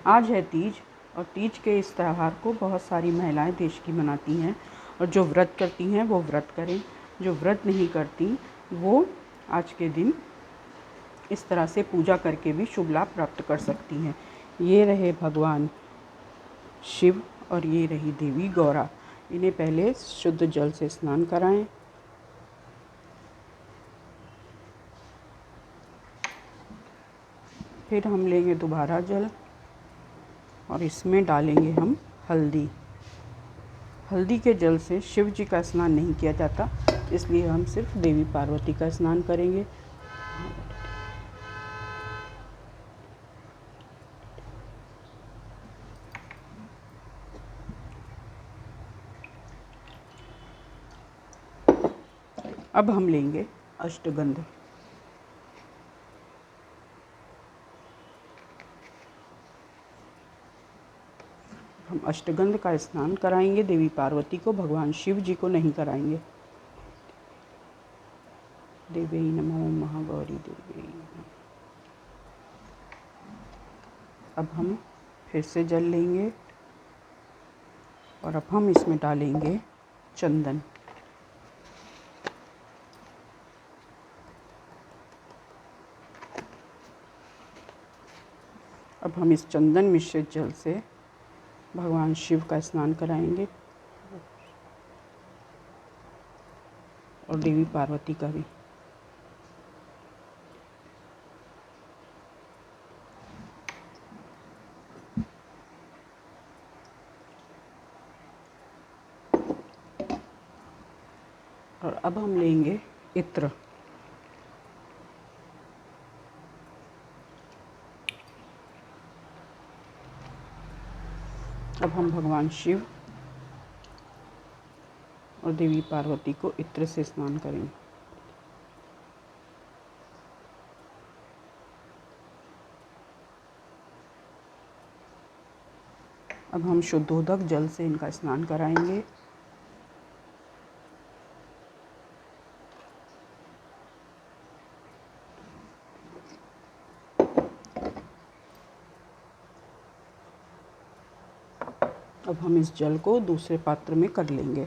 आज है तीज और तीज के इस त्यौहार को बहुत सारी महिलाएं देश की मनाती हैं और जो व्रत करती हैं वो व्रत करें, जो व्रत नहीं करती वो आज के दिन इस तरह से पूजा करके भी शुभ लाभ प्राप्त कर सकती हैं। ये रहे भगवान शिव और ये रही देवी गौरा। इन्हें पहले शुद्ध जल से स्नान कराएं। फिर हम लेंगे दोबारा जल और इसमें डालेंगे हम हल्दी। हल्दी के जल से शिव जी का स्नान नहीं किया जाता, इसलिए हम सिर्फ देवी पार्वती का स्नान करेंगे। अब हम लेंगे अष्टगंध। हम अष्टगंध का स्नान कराएंगे देवी पार्वती को, भगवान शिव जी को नहीं कराएंगे। देवी नमो महागौरी देवी। अब हम फिर से जल लेंगे और अब हम इसमें डालेंगे चंदन। अब हम इस चंदन मिश्रित जल से भगवान शिव का स्नान कराएंगे और देवी पार्वती का भी। और अब हम लेंगे इत्र। अब हम भगवान शिव और देवी पार्वती को इत्र से स्नान करेंगे। अब हम शुद्धोदक जल से इनका स्नान कराएंगे। अब हम इस जल को दूसरे पात्र में कर लेंगे।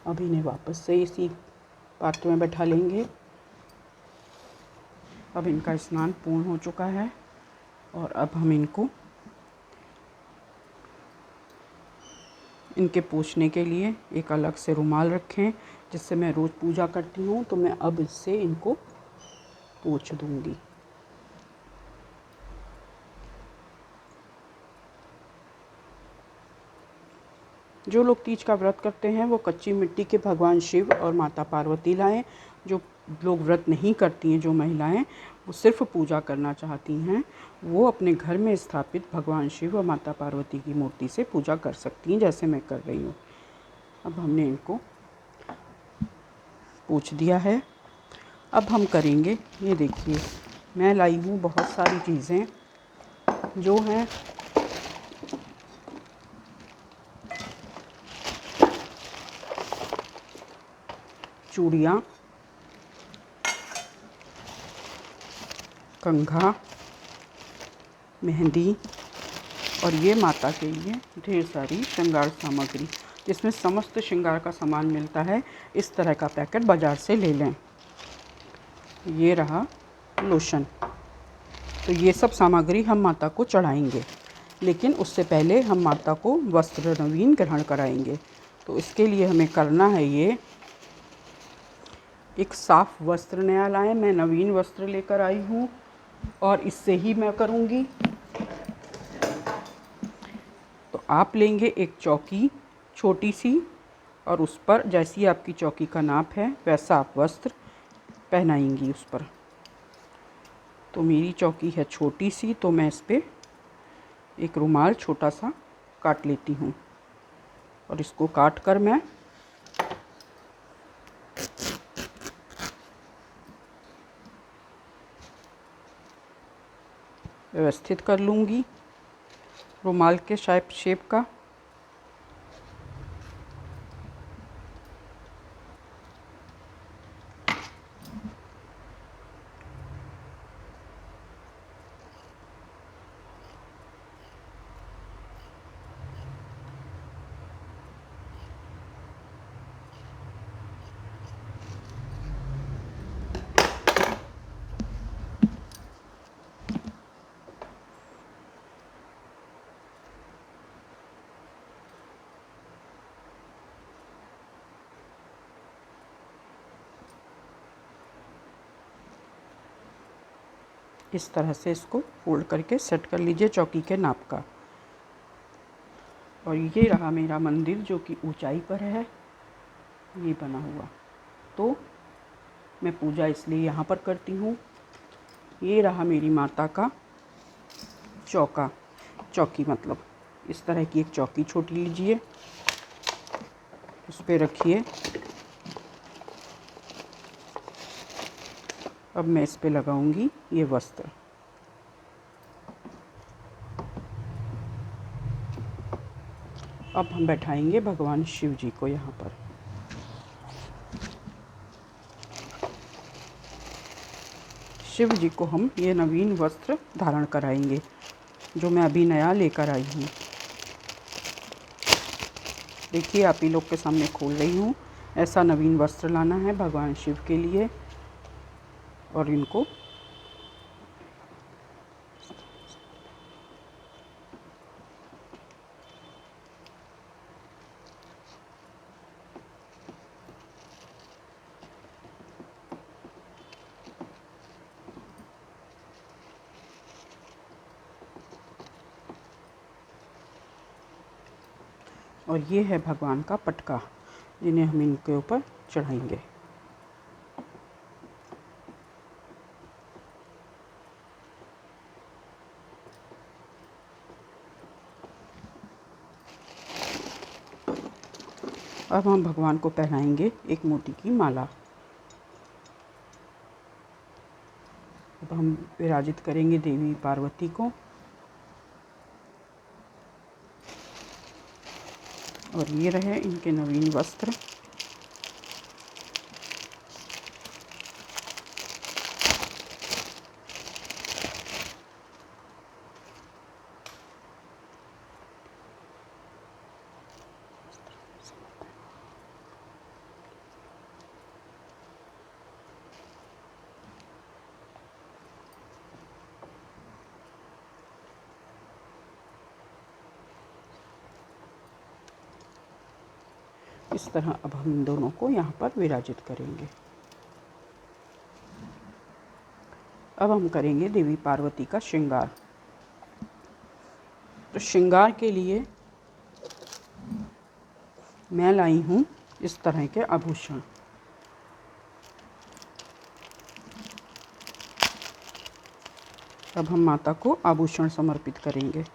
अब इन्हें वापस से इसी पात्र में बैठा लेंगे। अब इनका स्नान पूर्ण हो चुका है और अब हम इनको इनके पोंछने के लिए एक अलग से रुमाल रखें, जिससे मैं रोज़ पूजा करती हूँ, तो मैं अब इससे इनको पोंछ दूँगी। जो लोग तीज का व्रत करते हैं वो कच्ची मिट्टी के भगवान शिव और माता पार्वती लाएं। जो लोग व्रत नहीं करती हैं, जो महिलाएं वो सिर्फ पूजा करना चाहती हैं, वो अपने घर में स्थापित भगवान शिव और माता पार्वती की मूर्ति से पूजा कर सकती हैं, जैसे मैं कर रही हूँ। अब हमने इनको पोंछ दिया है। अब हम करेंगे, ये देखिए मैं लाई हूँ बहुत सारी चीज़ें जो हैं चूड़ियाँ, कंघा, मेहंदी और ये माता के लिए ढेर सारी श्रृंगार सामग्री, जिसमें समस्त श्रृंगार का सामान मिलता है। इस तरह का पैकेट बाज़ार से ले लें। ये रहा लोशन। तो ये सब सामग्री हम माता को चढ़ाएंगे, लेकिन उससे पहले हम माता को वस्त्र नवीन ग्रहण कराएंगे। तो इसके लिए हमें करना है ये, एक साफ वस्त्र नया लाएं। मैं नवीन वस्त्र लेकर आई हूँ और इससे ही मैं करूँगी। तो आप लेंगे एक चौकी छोटी सी और उस पर जैसी आपकी चौकी का नाप है वैसा आप वस्त्र पहनाएंगी उस पर। तो मेरी चौकी है छोटी सी, तो मैं इस पर एक रुमाल छोटा सा काट लेती हूँ और इसको काट कर मैं व्यवस्थित कर लूँगी रुमाल के शेप का। इस तरह से इसको फोल्ड करके सेट कर लीजिए चौकी के नाप का। और ये रहा मेरा मंदिर जो कि ऊंचाई पर है, ये बना हुआ। तो मैं पूजा इसलिए यहाँ पर करती हूँ। ये रहा मेरी माता का चौकी मतलब इस तरह की एक चौकी छोटी लीजिए, उस पर रखिए। अब मैं इस पे लगाऊंगी ये वस्त्र। अब हम बैठाएंगे भगवान शिव जी को यहाँ पर। शिव जी को हम ये नवीन वस्त्र धारण कराएंगे जो मैं अभी नया लेकर आई हूँ। देखिए आप ही लोग के सामने खोल रही हूँ। ऐसा नवीन वस्त्र लाना है भगवान शिव के लिए और इनको और ये है भगवान का पटका जिन्हें हम इनके ऊपर चढ़ाएंगे। अब हम भगवान को पहनाएंगे एक मोती की माला। अब हम विराजित करेंगे देवी पार्वती को। और ये रहे इनके नवीन वस्त्र। इस तरह अब हम इन दोनों को यहाँ पर विराजित करेंगे। अब हम करेंगे देवी पार्वती का श्रृंगार। तो श्रृंगार के लिए मैं लाई हूँ इस तरह के आभूषण। अब हम माता को आभूषण समर्पित करेंगे।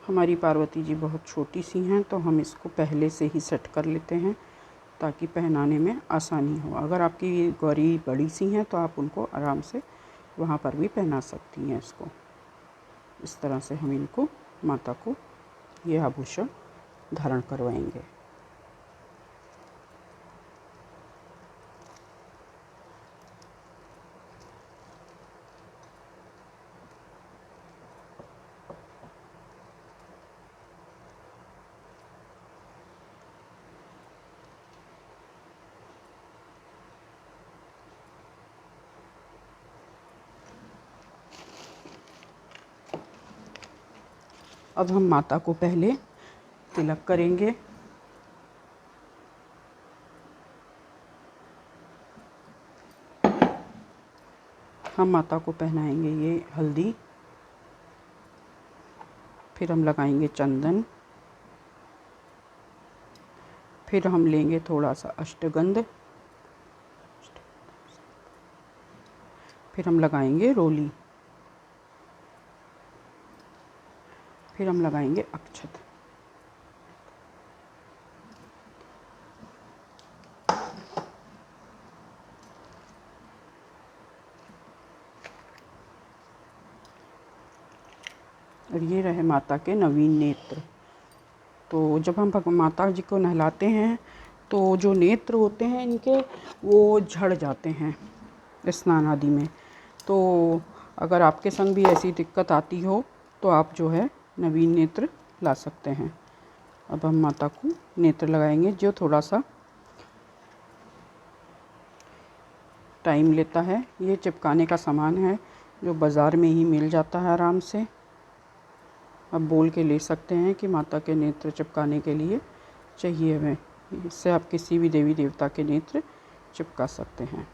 हमारी पार्वती जी बहुत छोटी सी हैं तो हम इसको पहले से ही सेट कर लेते हैं ताकि पहनाने में आसानी हो। अगर आपकी गौरी बड़ी सी हैं तो आप उनको आराम से वहाँ पर भी पहना सकती हैं इसको। इस तरह से हम इनको माता को ये आभूषण धारण करवाएंगे। अब हम माता को पहले तिलक करेंगे। हम माता को पहनाएंगे ये हल्दी, फिर हम लगाएंगे चंदन, फिर हम लेंगे थोड़ा सा अष्टगंध, फिर हम लगाएंगे रोली, फिर हम लगाएंगे अक्षत। और ये रहे माता के नवीन नेत्र। तो जब हम माता जी को नहलाते हैं तो जो नेत्र होते हैं इनके वो झड़ जाते हैं स्नान आदि में। तो अगर आपके संग भी ऐसी दिक्कत आती हो तो आप जो है नवीन नेत्र ला सकते हैं। अब हम माता को नेत्र लगाएंगे, जो थोड़ा सा टाइम लेता है। ये चिपकाने का सामान है जो बाज़ार में ही मिल जाता है आराम से। अब बोल के ले सकते हैं कि माता के नेत्र चिपकाने के लिए चाहिए हमें। इससे आप किसी भी देवी देवता के नेत्र चिपका सकते हैं।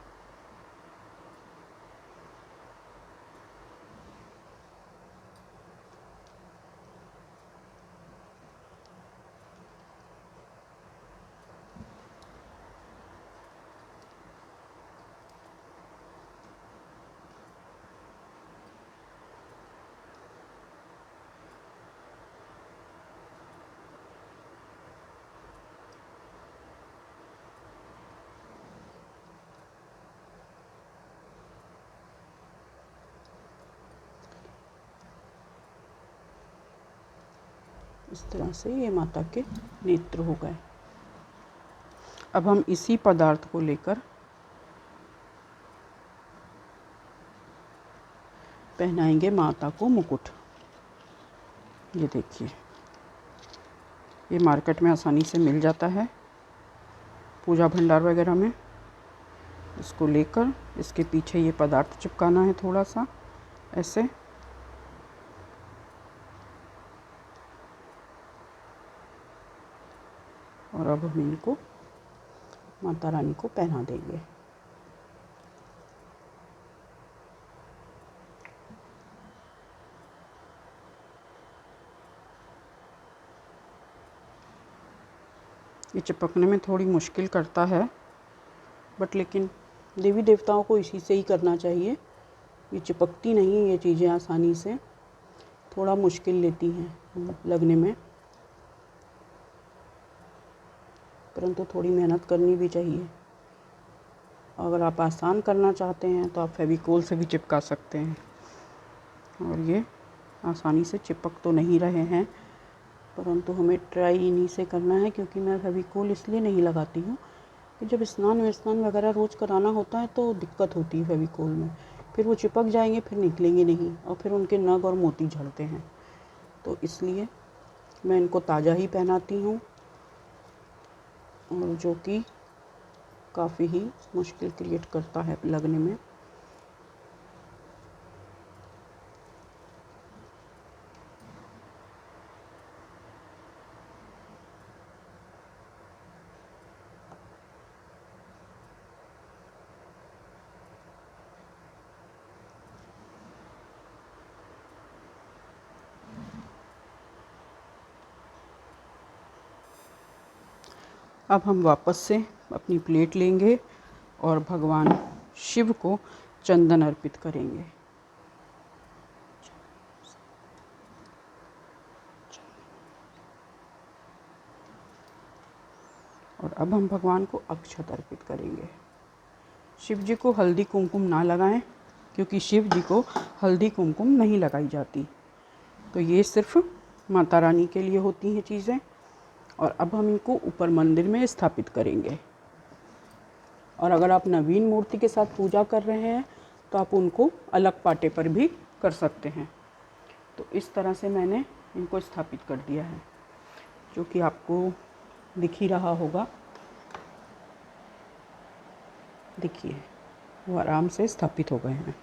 इस तरह से ये माता के नेत्र हो गए। अब हम इसी पदार्थ को लेकर पहनाएंगे माता को मुकुट। ये देखिए, ये मार्केट में आसानी से मिल जाता है, पूजा भंडार वगैरह में। इसको लेकर इसके पीछे ये पदार्थ चिपकाना है थोड़ा सा ऐसे। और अब हम इनको माता रानी को पहना देंगे। ये चिपकने में थोड़ी मुश्किल करता है, बट लेकिन देवी देवताओं को इसी से ही करना चाहिए। ये चिपकती नहीं ये चीज़ें आसानी से, थोड़ा मुश्किल लेती हैं लगने में, परंतु थोड़ी मेहनत करनी भी चाहिए। अगर आप आसान करना चाहते हैं तो आप फेविकोल से भी चिपका सकते हैं। और ये आसानी से चिपक तो नहीं रहे हैं, परंतु हमें ट्राई इन्हीं से करना है, क्योंकि मैं फेविकोल इसलिए नहीं लगाती हूँ कि जब स्नान वगैरह रोज़ कराना होता है तो दिक्कत होती है फेविकोल में। फिर वो चिपक जाएंगे, फिर निकलेंगे नहीं, और फिर उनके नग और मोती झड़ते हैं। तो इसलिए मैं इनको ताज़ा ही पहनाती हूँ, और जो कि काफ़ी ही मुश्किल क्रिएट करता है लगने में। अब हम वापस से अपनी प्लेट लेंगे और भगवान शिव को चंदन अर्पित करेंगे। और अब हम भगवान को अक्षत अर्पित करेंगे। शिव जी को हल्दी कुमकुम ना लगाएं, क्योंकि शिव जी को हल्दी कुमकुम नहीं लगाई जाती। तो ये सिर्फ माता रानी के लिए होती हैं चीज़ें। और अब हम इनको ऊपर मंदिर में स्थापित करेंगे। और अगर आप नवीन मूर्ति के साथ पूजा कर रहे हैं तो आप उनको अलग पाटे पर भी कर सकते हैं। तो इस तरह से मैंने इनको स्थापित कर दिया है, जो कि आपको दिख ही रहा होगा। देखिए, वो आराम से स्थापित हो गए हैं।